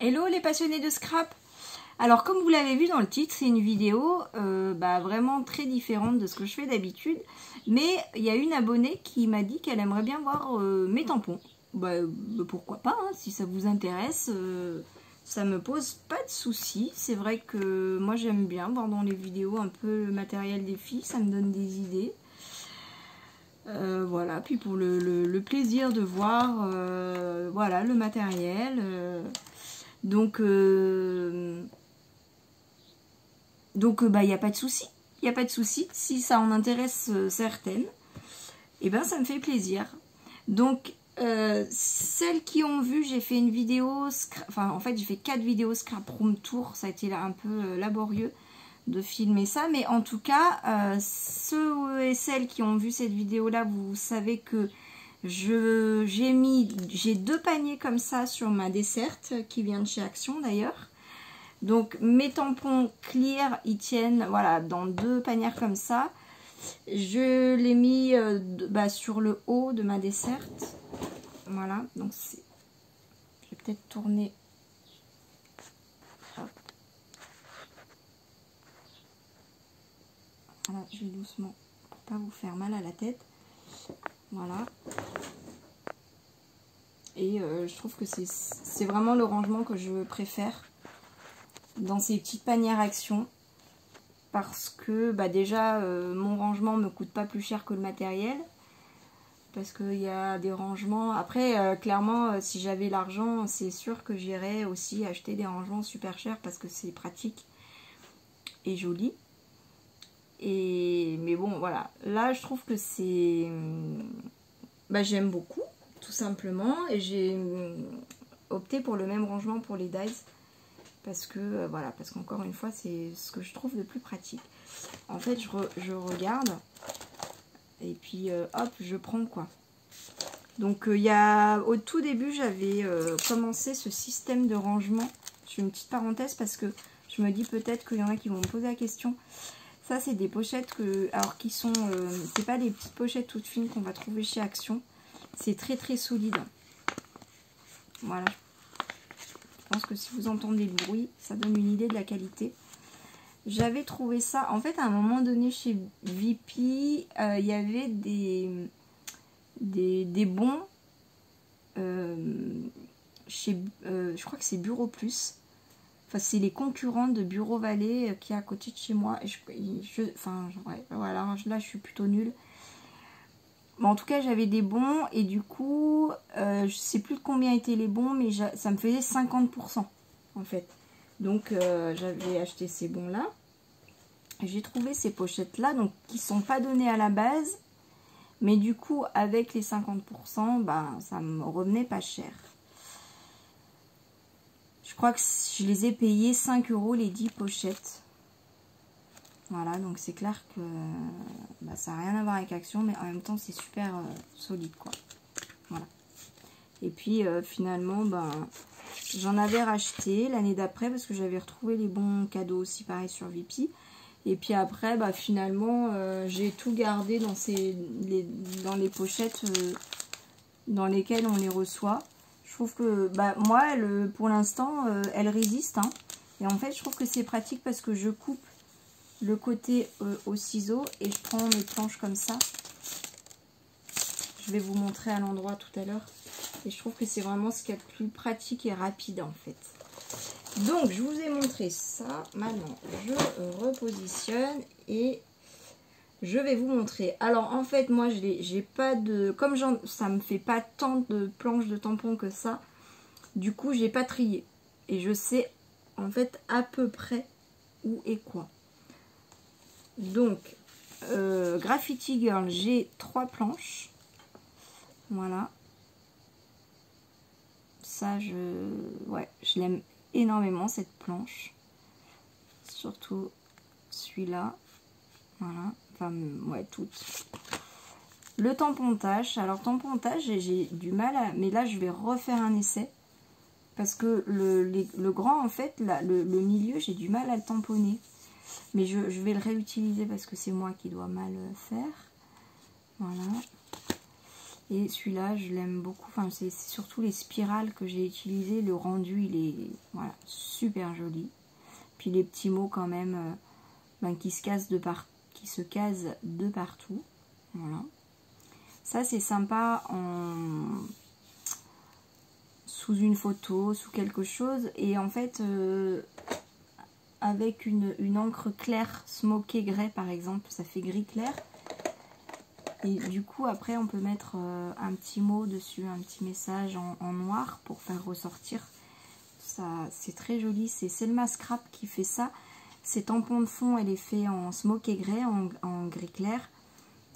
Hello les passionnés de scrap. Alors comme vous l'avez vu dans le titre, c'est une vidéo vraiment très différente de ce que je fais d'habitude. Mais il y a une abonnée qui m'a dit qu'elle aimerait bien voir mes tampons. Pourquoi pas, hein, si ça vous intéresse, ça me pose pas de soucis. C'est vrai que moi j'aime bien voir dans les vidéos un peu le matériel des filles, ça me donne des idées. Voilà, puis pour le plaisir de voir voilà, le matériel. Donc, il n'y a pas de souci. Il n'y a pas de souci. Si ça en intéresse certaines, et ben ça me fait plaisir. Donc, celles qui ont vu, j'ai fait une vidéo, en fait, j'ai fait 4 vidéos Scrap Room Tour. Ça a été là un peu laborieux de filmer ça. Mais en tout cas, ceux et celles qui ont vu cette vidéo-là, vous savez que j'ai 2 paniers comme ça sur ma desserte qui vient de chez Action d'ailleurs. Donc mes tampons clear ils tiennent voilà dans 2 panières comme ça. Je l'ai mis sur le haut de ma desserte. Voilà, donc je vais peut-être tourner. Hop. Voilà, je vais doucement pour pas vous faire mal à la tête. Voilà. Et je trouve que c'est vraiment le rangement que je préfère dans ces petites panières Action. Parce que déjà, mon rangement me coûte pas plus cher que le matériel. Parce qu'il y a des rangements. Après, clairement, si j'avais l'argent, c'est sûr que j'irais aussi acheter des rangements super chers. Parce que c'est pratique et joli. Mais bon, voilà. Là, je trouve que c'est... j'aime beaucoup, tout simplement. Et j'ai opté pour le même rangement pour les dies. Parce que, voilà, parce qu'encore une fois, c'est ce que je trouve de plus pratique. En fait, je regarde. Et puis, hop, je prends, quoi. Donc, au tout début, j'avais commencé ce système de rangement. Je fais une petite parenthèse parce que je me dis peut-être qu'il y en a qui vont me poser la question. Ça, c'est des pochettes qui sont... c'est pas des petites pochettes toutes fines qu'on va trouver chez Action. C'est très, très solide. Voilà. Je pense que si vous entendez le bruit, ça donne une idée de la qualité. J'avais trouvé ça, en fait, à un moment donné chez VP, il y avait des bons chez, je crois que c'est Bureau Plus. Enfin, c'est les concurrents de Bureau Vallée qui est à côté de chez moi. Et voilà, là, je suis plutôt nulle. Bon, en tout cas, j'avais des bons et du coup, je sais plus de combien étaient les bons, mais ça me faisait 50% en fait. Donc, j'avais acheté ces bons-là. J'ai trouvé ces pochettes-là, donc qui sont pas données à la base, mais du coup, avec les 50%, ça me revenait pas cher. Je crois que je les ai payés 5 € les 10 pochettes. Voilà, donc c'est clair que ça n'a rien à voir avec Action, mais en même temps c'est super solide, quoi. Voilà. Et puis finalement, j'en avais racheté l'année d'après parce que j'avais retrouvé les bons cadeaux aussi, pareil sur VP. Et puis après, finalement, j'ai tout gardé dans les pochettes dans lesquelles on les reçoit. Je trouve que, moi, pour l'instant, elle résiste. Hein. Et en fait, je trouve que c'est pratique parce que je coupe le côté au ciseau et je prends mes planches comme ça. Je vais vous montrer à l'endroit tout à l'heure. Et je trouve que c'est vraiment ce qu'il y a de plus pratique et rapide en fait. Donc je vous ai montré ça. Maintenant je repositionne et je vais vous montrer. Alors en fait moi j'ai pas de... Comme ça me fait pas tant de planches de tampons que ça. Du coup j'ai pas trié. Et je sais en fait à peu près où et quoi. Donc, Graffiti Girl, j'ai 3 planches. Voilà. Ça, je l'aime énormément, cette planche. Surtout celui-là. Voilà. Enfin, ouais, toutes. Le tampon tache. Alors, tampon tache, j'ai du mal à... Mais là, je vais refaire un essai. Parce que le grand, en fait, là, le milieu, j'ai du mal à le tamponner. Mais je vais le réutiliser parce que c'est moi qui dois mal faire. Voilà. Et celui-là, je l'aime beaucoup. Enfin, c'est surtout les spirales que j'ai utilisées. Le rendu, il est voilà, super joli. Puis les petits mots quand même qui se casent de partout. Voilà. Ça, c'est sympa sous une photo, sous quelque chose. Et en fait, avec une encre claire, smoké grès par exemple, ça fait gris clair. Et du coup, après, on peut mettre un petit mot dessus, un petit message en noir pour faire ressortir. Ça, c'est très joli. C'est Selma Scrap qui fait ça. Ces tampons de fond, elle est fait en smoké grès, en gris clair.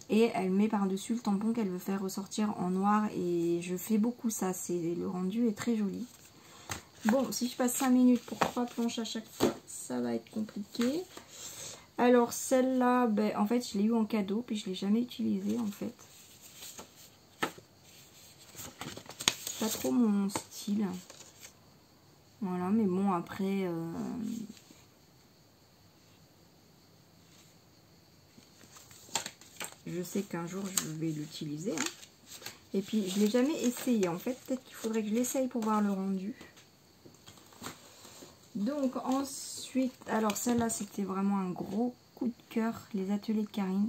Et elle met par-dessus le tampon qu'elle veut faire ressortir en noir. Et je fais beaucoup ça. Le rendu est très joli. Bon, si je passe 5 minutes pour 3 planches à chaque fois, ça va être compliqué. Alors celle-là, ben, en fait, je l'ai eu en cadeau, puis je ne l'ai jamais utilisée en fait. Pas trop mon style. Voilà, mais bon, après... je sais qu'un jour, je vais l'utiliser. Hein. Et puis, je ne l'ai jamais essayé. En fait, peut-être qu'il faudrait que je l'essaye pour voir le rendu. Donc, ensuite... Alors, celle-là, c'était vraiment un gros coup de cœur. Les ateliers de Karine.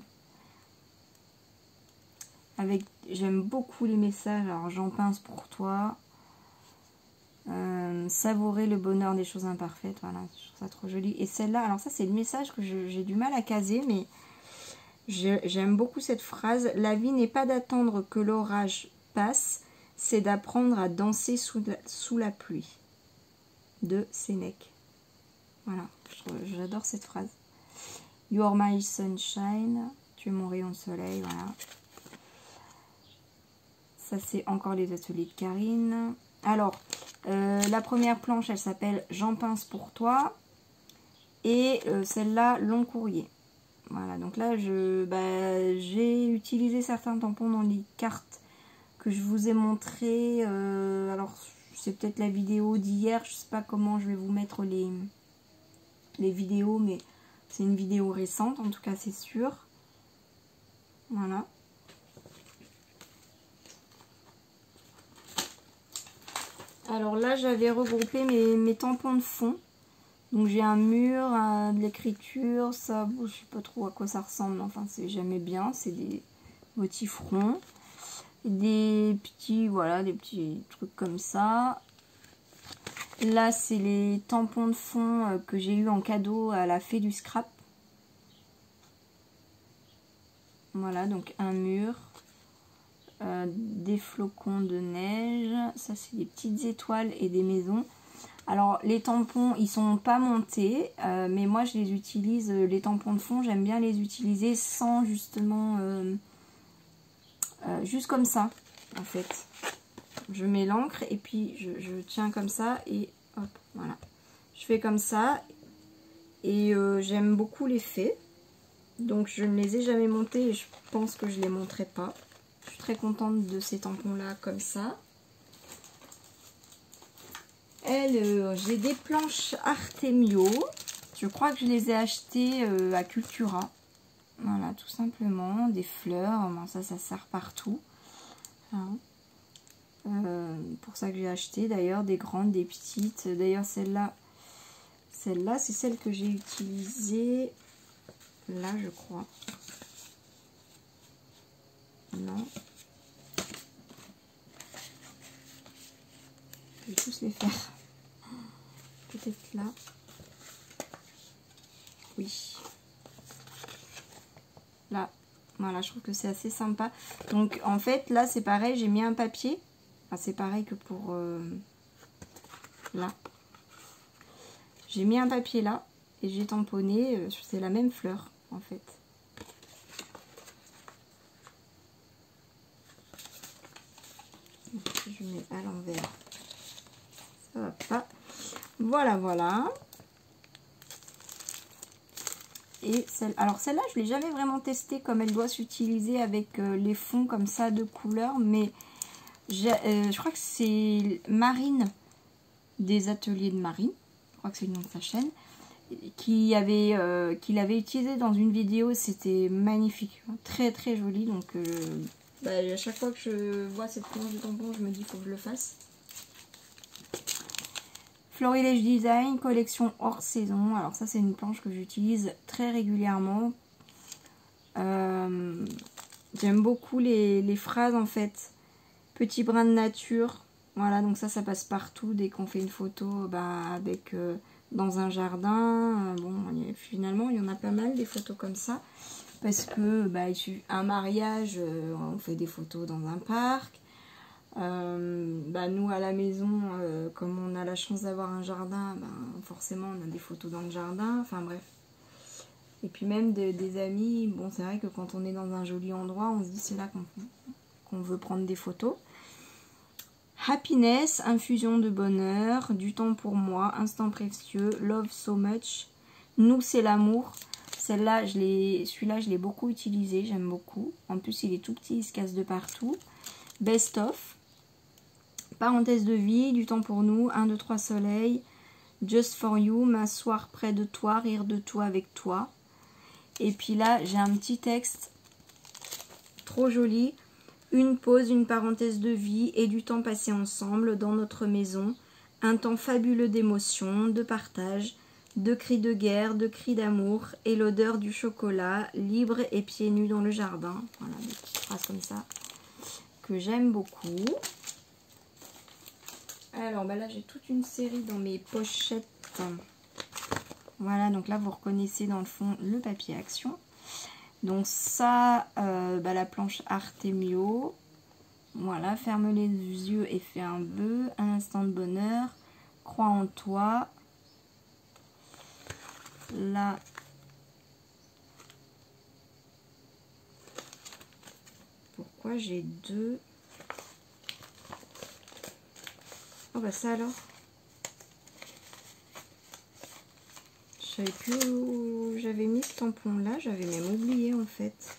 J'aime beaucoup les messages. Alors, j'en pince pour toi. Savourer le bonheur des choses imparfaites. Voilà, je trouve ça trop joli. Et celle-là, alors ça, c'est le message que j'ai du mal à caser, mais... J'aime beaucoup cette phrase. La vie n'est pas d'attendre que l'orage passe, c'est d'apprendre à danser sous la pluie. De Sénèque. Voilà, j'adore cette phrase. You are my sunshine. Tu es mon rayon de soleil. Voilà. Ça, c'est encore les ateliers de Karine. Alors, la première planche, elle s'appelle J'en pince pour toi. Et celle-là, Long courrier. Voilà, donc là, j'ai utilisé certains tampons dans les cartes que je vous ai montré. Alors, c'est peut-être la vidéo d'hier. Je ne sais pas comment je vais vous mettre les vidéos, mais c'est une vidéo récente, en tout cas, c'est sûr. Voilà. Alors là, j'avais regroupé mes tampons de fond. Donc j'ai un mur, de l'écriture, ça, je sais pas trop à quoi ça ressemble, enfin j'aimais bien, c'est des motifs ronds, des petits trucs comme ça. Là c'est les tampons de fond que j'ai eu en cadeau à la fée du scrap. Voilà, donc un mur, des flocons de neige, ça c'est des petites étoiles et des maisons. Alors les tampons, ils sont pas montés, mais moi je les utilise, les tampons de fond, j'aime bien les utiliser sans justement, juste comme ça, en fait. Je mets l'encre et puis je tiens comme ça et hop, voilà. Je fais comme ça et j'aime beaucoup l'effet. Donc je ne les ai jamais montés et je pense que je les monterai pas. Je suis très contente de ces tampons là comme ça. J'ai des planches Artemio. Je crois que je les ai achetées à Cultura. Voilà, tout simplement. Des fleurs. Bon, ça sert partout. Hein. Pour ça que j'ai acheté. D'ailleurs, des grandes, des petites. D'ailleurs, celle-là, c'est celle que j'ai utilisée. Là, je crois. Non. Je vais tous les faire. Peut-être là. Oui. Là. Voilà, je trouve que c'est assez sympa. Donc, en fait, là, c'est pareil. J'ai mis un papier. Enfin, c'est pareil que pour... là. J'ai mis un papier là. Et j'ai tamponné. C'est la même fleur, en fait. Je mets à l'envers. Ça va pas. Voilà, voilà. Et alors celle-là, je ne l'ai jamais vraiment testée comme elle doit s'utiliser avec les fonds comme ça de couleur. Mais je crois que c'est Marine des ateliers de Marine. Je crois que c'est le nom de sa chaîne. Qui l'avait utilisé dans une vidéo. C'était magnifique. Très très joli. Donc Bah, à chaque fois que je vois cette planche de tampons, je me dis qu'il faut que je le fasse. Florilège Design, collection hors saison. Alors ça, c'est une planche que j'utilise très régulièrement. J'aime beaucoup les phrases en fait. Petit brin de nature. Voilà, donc ça passe partout dès qu'on fait une photo avec dans un jardin. Bon, finalement, il y en a pas mal des photos comme ça. Parce que un mariage, on fait des photos dans un parc. Nous à la maison, comme on a la chance d'avoir un jardin, forcément on a des photos dans le jardin. Enfin bref. Et puis même des amis, bon c'est vrai que quand on est dans un joli endroit, on se dit c'est là qu'on veut prendre des photos. Happiness, infusion de bonheur, du temps pour moi, instant précieux, love so much, nous c'est l'amour. Celui-là, je l'ai beaucoup utilisé, j'aime beaucoup. En plus, il est tout petit, il se casse de partout. Best of. Parenthèse de vie, du temps pour nous, 1, 2, 3 soleil. Just for you, m'asseoir près de toi, rire de toi avec toi. Et puis là, j'ai un petit texte trop joli. Une pause, une parenthèse de vie et du temps passé ensemble dans notre maison. Un temps fabuleux d'émotions, de partage, de cris de guerre, de cris d'amour et l'odeur du chocolat, libre et pieds nus dans le jardin. Voilà, des petites phrases comme ça que j'aime beaucoup. Alors là j'ai toute une série dans mes pochettes. Voilà, donc là vous reconnaissez dans le fond le papier action. Donc ça, la planche Artemio. Voilà, ferme les yeux et fais un vœu. Un instant de bonheur. Crois en toi. Là, pourquoi j'ai deux? Oh bah ça alors. Je savais plus où j'avais mis ce tampon là, j'avais même oublié en fait.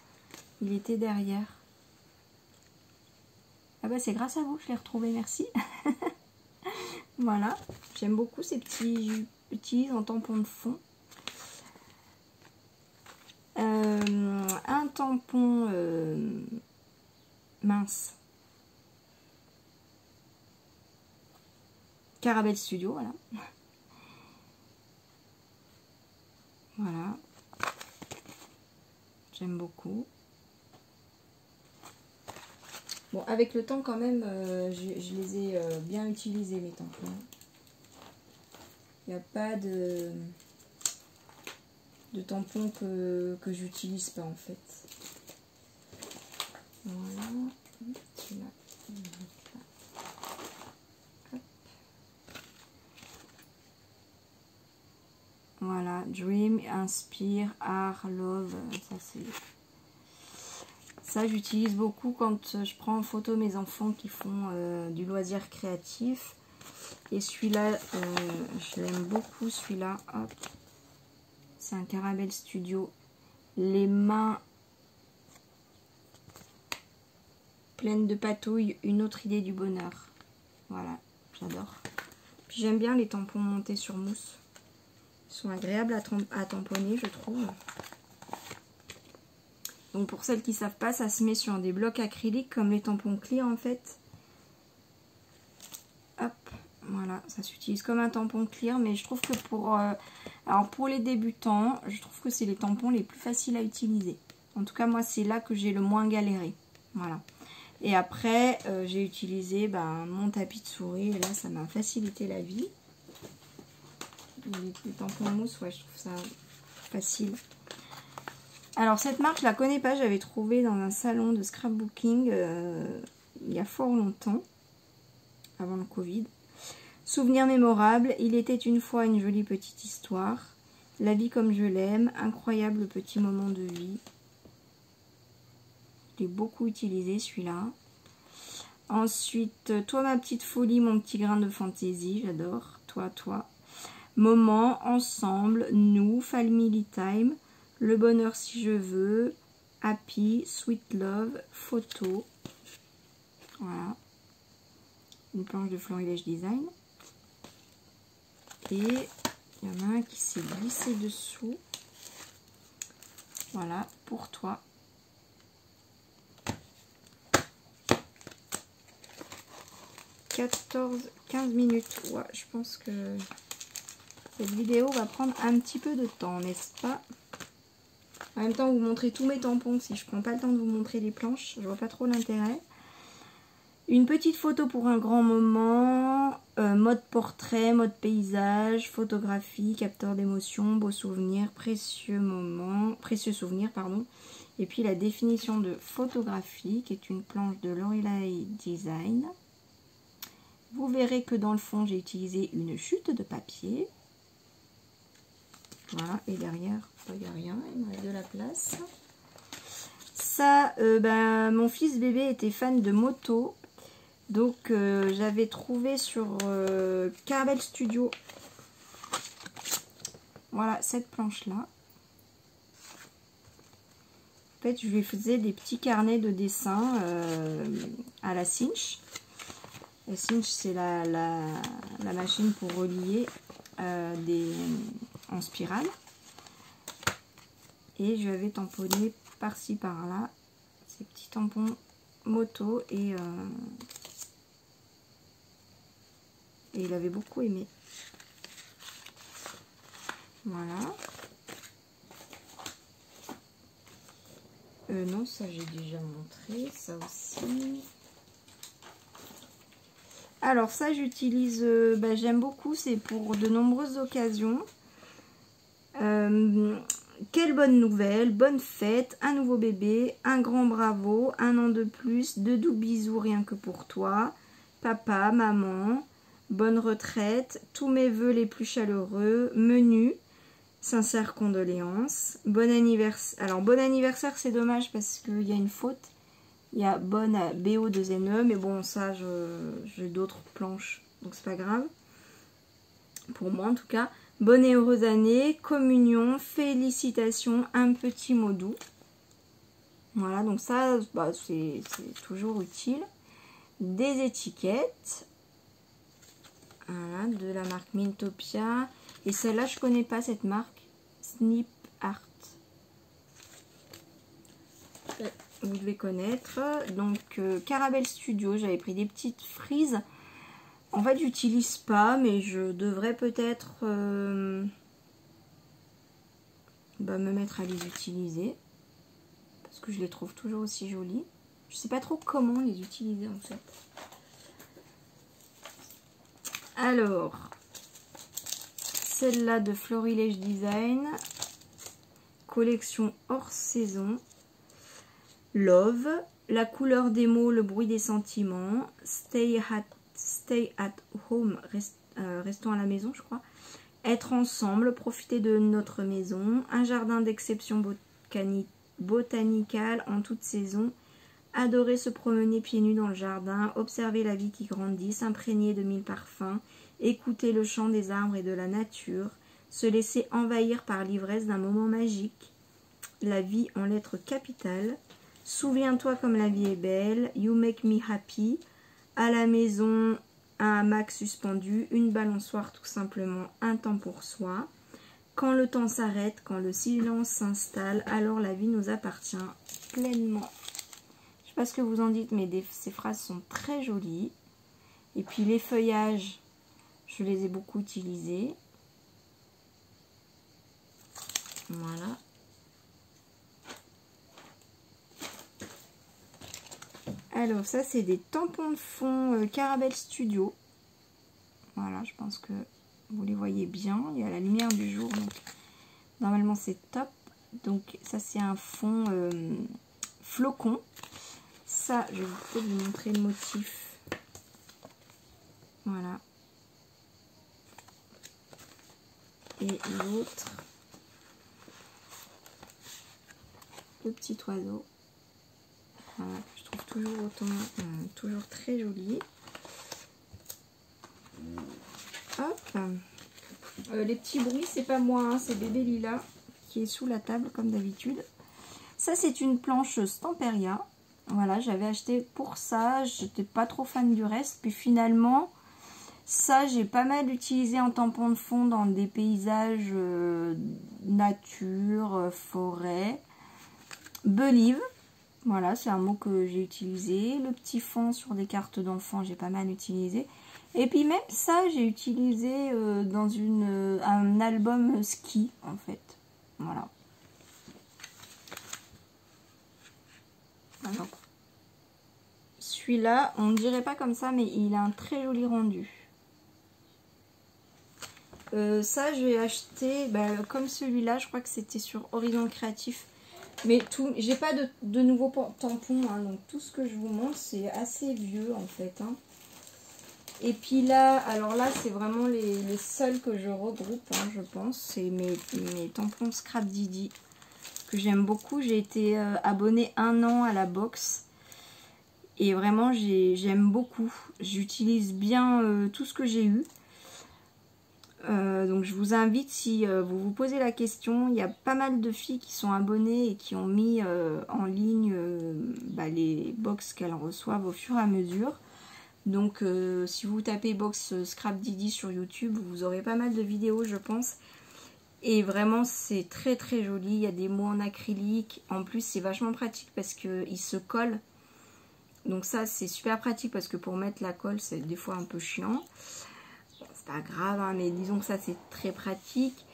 Il était derrière. Ah bah c'est grâce à vous que je l'ai retrouvé, merci. Voilà, j'aime beaucoup ces petits en tampon de fond. Un tampon mince. Caramel Studio, voilà. Voilà. J'aime beaucoup. Bon, avec le temps quand même, je les ai bien utilisés mes tampons. Il n'y a pas de tampons que j'utilise pas en fait. Voilà. Celui-là. Voilà, Dream, Inspire, Art, Love, ça j'utilise beaucoup quand je prends en photo mes enfants qui font du loisir créatif. Et celui-là, je l'aime beaucoup, celui-là, hop, c'est un Caramel Studio. Les mains pleines de patouille, une autre idée du bonheur. Voilà, j'adore. Puis j'aime bien les tampons montés sur mousse. Ils sont agréables à tamponner, je trouve. Donc pour celles qui ne savent pas, ça se met sur des blocs acryliques comme les tampons clear en fait. Hop, voilà, ça s'utilise comme un tampon clear, mais je trouve que pour les débutants, je trouve que c'est les tampons les plus faciles à utiliser. En tout cas, moi, c'est là que j'ai le moins galéré. Voilà. Et après, j'ai utilisé mon tapis de souris, et là, ça m'a facilité la vie. Les tampons mousse, ouais, je trouve ça facile. Alors cette marque, je la connais pas, j'avais trouvé dans un salon de scrapbooking il y a fort longtemps, avant le Covid. Souvenir mémorable, il était une fois une jolie petite histoire. La vie comme je l'aime, incroyable petit moment de vie. Je l'ai beaucoup utilisé celui-là. Ensuite, toi ma petite folie, mon petit grain de fantaisie, j'adore. Toi. Moment, ensemble, nous, family time, le bonheur si je veux, happy, sweet love, photo. Voilà. Une planche de Florilège Design. Et il y en a un qui s'est glissé dessous. Voilà, pour toi. 14-15 minutes. Ouais, je pense que cette vidéo va prendre un petit peu de temps, n'est-ce pas? En même temps, vous montrez tous mes tampons. Si je prends pas le temps de vous montrer les planches, je vois pas trop l'intérêt. Une petite photo pour un grand moment, mode portrait, mode paysage, photographie, capteur d'émotion, beaux souvenirs, précieux souvenirs, pardon. Et puis la définition de photographie, qui est une planche de Lorelei Design. Vous verrez que dans le fond, j'ai utilisé une chute de papier. Voilà, et derrière, il n'y a rien, il me reste de la place. Ça, mon fils bébé était fan de moto. Donc j'avais trouvé sur Caramel Studio, voilà, cette planche là. En fait, je lui faisais des petits carnets de dessin à la cinch. La cinch, c'est la machine pour relier en spirale. Et je vais tamponner par-ci par-là ces petits tampons moto et il avait beaucoup aimé. Voilà. Non, ça j'ai déjà montré, ça aussi. Alors ça j'utilise, j'aime beaucoup, c'est pour de nombreuses occasions. Quelle bonne nouvelle, bonne fête, un nouveau bébé, un grand bravo, un an de plus, de doux bisous rien que pour toi, papa, maman, bonne retraite, tous mes vœux les plus chaleureux, menu, sincères condoléances, bon anniversaire. Alors bon anniversaire c'est dommage parce qu'il y a une faute, il y a bonne BO2NE, mais bon ça j'ai d'autres planches donc c'est pas grave, pour moi en tout cas. Bonne et heureuse année, communion, félicitations, un petit mot doux. Voilà, donc ça, c'est toujours utile. Des étiquettes. Voilà, de la marque Mintopia. Et celle-là, je connais pas cette marque. Snip Art. Vous devez connaître. Donc, Caramel Studio, j'avais pris des petites frises. En fait, j'utilise pas, mais je devrais peut-être me mettre à les utiliser. Parce que je les trouve toujours aussi jolies. Je sais pas trop comment les utiliser en fait. Alors, celle-là de Florilège Design. Collection hors saison. Love. La couleur des mots, le bruit des sentiments. Stay at home, restons à la maison je crois. Être ensemble, profiter de notre maison, un jardin d'exception botanicale en toute saison, adorer se promener pieds nus dans le jardin, observer la vie qui grandit, s'imprégner de mille parfums, écouter le chant des arbres et de la nature, se laisser envahir par l'ivresse d'un moment magique, la vie en lettres capitales, souviens-toi comme la vie est belle, you make me happy, à la maison, un hamac suspendu, une balançoire tout simplement, un temps pour soi. Quand le temps s'arrête, quand le silence s'installe, alors la vie nous appartient pleinement. Je ne sais pas ce que vous en dites, mais ces phrases sont très jolies. Et puis les feuillages, je les ai beaucoup utilisés. Voilà. Alors ça c'est des tampons de fond Caramel Studio. Voilà, je pense que vous les voyez bien. Il y a la lumière du jour, donc normalement c'est top. Donc ça c'est un fond flocon. Ça, je vais peut-être vous montrer le motif. Voilà. Et l'autre, le petit oiseau. Voilà, je trouve toujours toujours très joli. Hop. Les petits bruits, c'est pas moi, hein, c'est bébé Lila qui est sous la table comme d'habitude. Ça c'est une planche Stamperia. Voilà, j'avais acheté pour ça, j'étais pas trop fan du reste. Puis finalement, ça j'ai pas mal utilisé en tampon de fond dans des paysages nature, forêt. Believe. Voilà, c'est un mot que j'ai utilisé. Le petit fond sur des cartes d'enfants, j'ai pas mal utilisé. Et puis même ça, j'ai utilisé dans un album ski, en fait. Voilà. Alors, celui-là, on ne dirait pas comme ça, mais il a un très joli rendu. Ça, j'ai acheté, comme celui-là, je crois que c'était sur Horizon Créatif. Mais tout, j'ai pas de nouveaux tampons, hein, donc tout ce que je vous montre, c'est assez vieux en fait. Hein. Et puis là, alors là, c'est vraiment les seuls que je regroupe, hein, je pense. C'est mes tampons Scrap Didi que j'aime beaucoup. J'ai été abonnée 1 an à la box. Et vraiment, j'aime beaucoup. J'utilise bien tout ce que j'ai eu. Donc je vous invite, si vous vous posez la question, il y a pas mal de filles qui sont abonnées et qui ont mis en ligne les box qu'elles reçoivent au fur et à mesure. Donc si vous tapez box Scrap Didi sur YouTube, vous aurez pas mal de vidéos je pense. Et vraiment c'est très très joli, il y a des mots en acrylique. En plus c'est vachement pratique parce qu'ils se collent. Donc ça c'est super pratique parce que pour mettre la colle c'est des fois un peu chiant. C'est pas grave, hein, mais disons que ça c'est très pratique.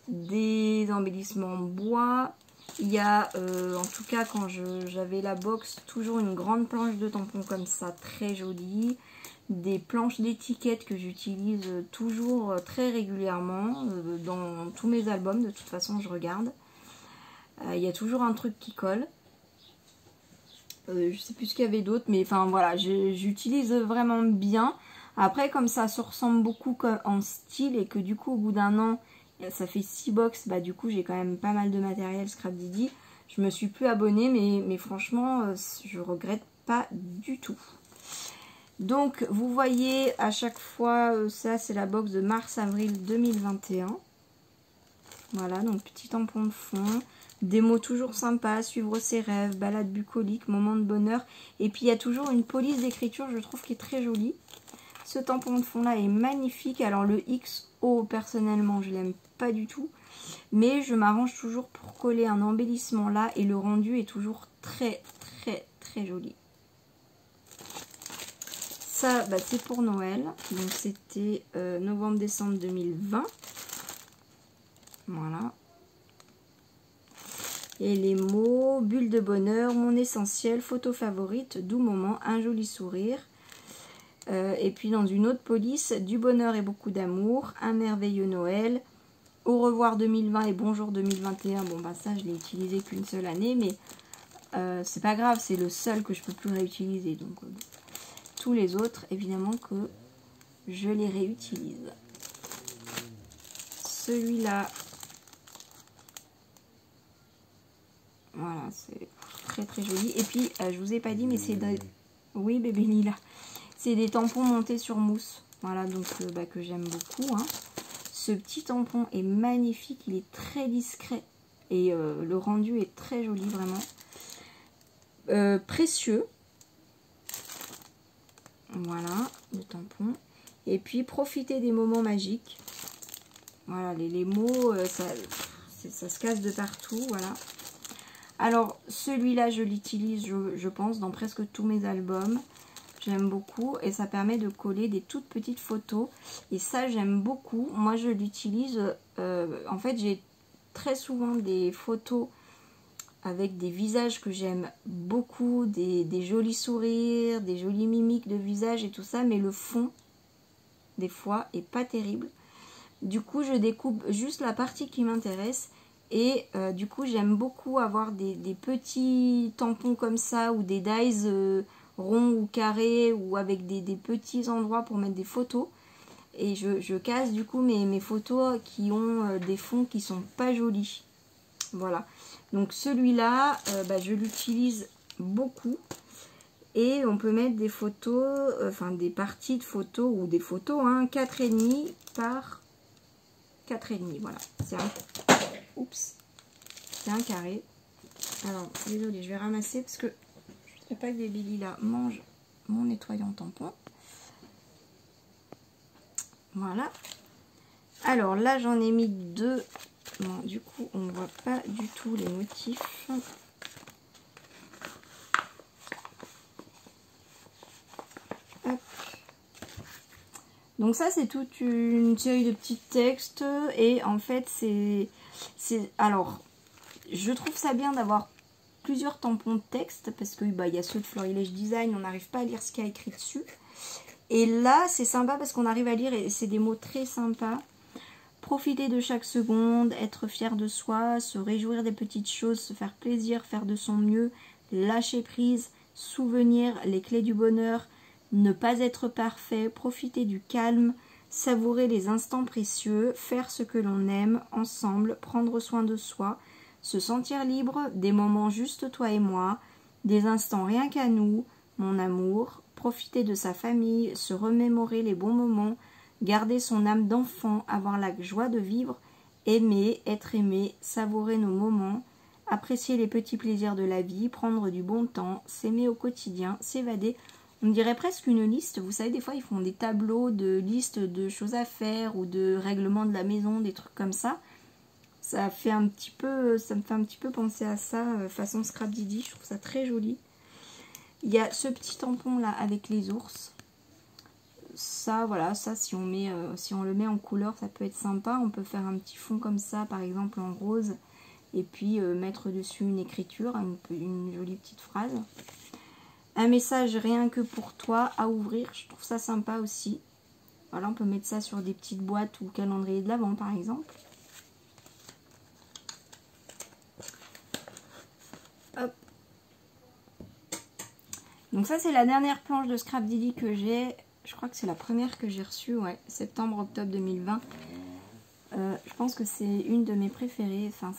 Des embellissements en bois. Il y a, en tout cas quand j'avais la box, toujours une grande planche de tampons comme ça, très jolie. Des planches d'étiquettes que j'utilise toujours très régulièrement dans tous mes albums. De toute façon je regarde. Il y a toujours un truc qui colle. Je sais plus ce qu'il y avait d'autre, mais enfin voilà, j'utilise vraiment bien. Après, comme ça se ressemble beaucoup en style et que du coup, au bout d'un an, ça fait 6 box, du coup, j'ai quand même pas mal de matériel Scrap Didi. Je me suis plus abonnée, mais franchement, je regrette pas du tout. Donc, vous voyez à chaque fois, ça, c'est la box de mars-avril 2021. Voilà, donc petit tampon de fond. Des mots toujours sympas, suivre ses rêves, balade bucolique, moment de bonheur. Et puis, il y a toujours une police d'écriture, je trouve, qui est très jolie. Ce tampon de fond là est magnifique. Alors le XO personnellement je l'aime pas du tout. Mais je m'arrange toujours pour coller un embellissement là. Et le rendu est toujours très très très joli. Ça c'est pour Noël. Donc c'était novembre-décembre 2020. Voilà. Et les mots, bulle de bonheur, mon essentiel, photo favorite, doux moment, un joli sourire. Et puis dans une autre police, du bonheur et beaucoup d'amour, un merveilleux Noël, au revoir 2020 et bonjour 2021. Bon ça je l'ai utilisé qu'une seule année, mais c'est pas grave, c'est le seul que je peux plus réutiliser. Donc tous les autres évidemment que je les réutilise. Celui-là, voilà, c'est très très joli. Et puis je vous ai pas dit, mais c'est oui bébé Lila. C'est des tampons montés sur mousse. Voilà, donc que j'aime beaucoup. Hein. Ce petit tampon est magnifique. Il est très discret. Et le rendu est très joli, vraiment. Précieux. Voilà, le tampon. Et puis, profitez des moments magiques. Voilà, les mots, ça se casse de partout. Voilà. Alors, celui-là, je l'utilise, je pense, dans presque tous mes albums. J'aime beaucoup et ça permet de coller des toutes petites photos. Et ça, j'aime beaucoup. Moi, je l'utilise. En fait, j'ai très souvent des photos avec des visages que j'aime beaucoup. Des jolis sourires, des jolies mimiques de visage et tout ça. Mais le fond, des fois, est pas terrible. Du coup, je découpe juste la partie qui m'intéresse. Et du coup, j'aime beaucoup avoir des petits tampons comme ça ou des dies ronds ou carrés ou avec des petits endroits pour mettre des photos. Et je casse du coup mes photos qui ont des fonds qui sont pas jolis. Voilà. Donc celui-là, je l'utilise beaucoup. Et on peut mettre des photos, des parties de photos ou des photos, hein, 4,5 par 4,5. Voilà. C'est un... Oups. C'est un carré. Alors, désolée, je vais ramasser parce que je ne voudrais pas que les Billy là mangent mon nettoyant tampon. Voilà. Alors là, j'en ai mis 2. Bon, du coup, on ne voit pas du tout les motifs. Donc ça c'est toute une série de petits textes et en fait alors je trouve ça bien d'avoir plusieurs tampons de texte parce que bah, y a ceux de Florilège Design, on n'arrive pas à lire ce qu'il y a écrit dessus. Et là c'est sympa parce qu'on arrive à lire et c'est des mots très sympas. Profiter de chaque seconde, être fier de soi, se réjouir des petites choses, se faire plaisir, faire de son mieux, lâcher prise, souvenir, les clés du bonheur, ne pas être parfait, profiter du calme, savourer les instants précieux, faire ce que l'on aime, ensemble, prendre soin de soi, se sentir libre, des moments juste toi et moi, des instants rien qu'à nous, mon amour, profiter de sa famille, se remémorer les bons moments, garder son âme d'enfant, avoir la joie de vivre, aimer, être aimé, savourer nos moments, apprécier les petits plaisirs de la vie, prendre du bon temps, s'aimer au quotidien, s'évader. On dirait presque une liste. Vous savez, des fois, ils font des tableaux de listes de choses à faire ou de règlements de la maison, des trucs comme ça. Ça me fait un petit peu penser à ça, façon Scrap Didi. Je trouve ça très joli. Il y a ce petit tampon là avec les ours. Ça, voilà, ça si on le met en couleur, ça peut être sympa. On peut faire un petit fond comme ça, par exemple en rose. Et puis mettre dessus une écriture, une jolie petite phrase. Un message rien que pour toi à ouvrir, je trouve ça sympa aussi. Voilà, on peut mettre ça sur des petites boîtes ou calendrier de l'Avent par exemple. Hop. Donc ça c'est la dernière planche de Scrap Didi que j'ai. Je crois que c'est la première que j'ai reçue, ouais, septembre-octobre 2020. Je pense que c'est une de mes préférées. Enfin,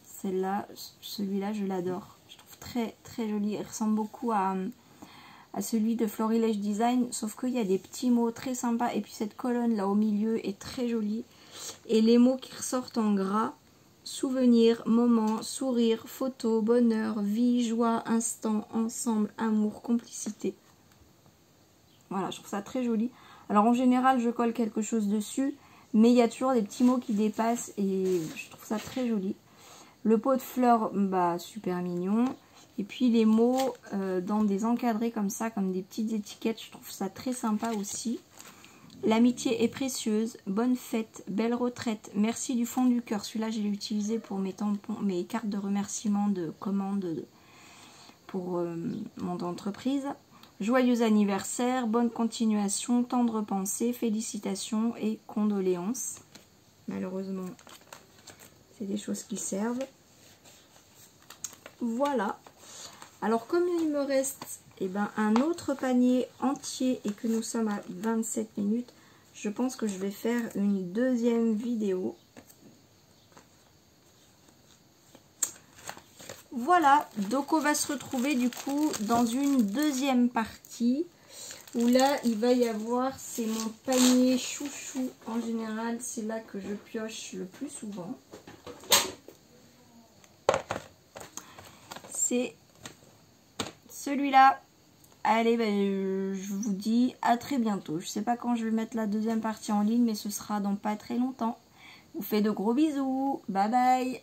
celle-là, celui-là, je l'adore. Je trouve très très joli. Il ressemble beaucoup à celui de Florilège Design, sauf qu'il y a des petits mots très sympas. Et puis cette colonne là au milieu est très jolie. Et les mots qui ressortent en gras: souvenir, moment, sourire, photo, bonheur, vie, joie, instant, ensemble, amour, complicité. Voilà, je trouve ça très joli. Alors en général, je colle quelque chose dessus, mais il y a toujours des petits mots qui dépassent et je trouve ça très joli. Le pot de fleurs, bah super mignon. Et puis les mots dans des encadrés comme ça, comme des petites étiquettes, je trouve ça très sympa aussi. L'amitié est précieuse, bonne fête, belle retraite, merci du fond du cœur. Celui-là, je l'ai utilisé pour mes tampons, mes cartes de remerciement de commande pour mon entreprise. Joyeux anniversaire, bonne continuation, tendre pensée, félicitations et condoléances. Malheureusement, c'est des choses qui servent. Voilà. Alors comme il me reste un autre panier entier et que nous sommes à 27 minutes, je pense que je vais faire une deuxième vidéo. Voilà, donc on va se retrouver du coup dans une deuxième partie où là il va y avoir, c'est mon panier chouchou en général, c'est là que je pioche le plus souvent. C'est celui-là. Allez, je vous dis à très bientôt. Je sais pas quand je vais mettre la deuxième partie en ligne, mais ce sera dans pas très longtemps. Je vous fais de gros bisous. Bye bye.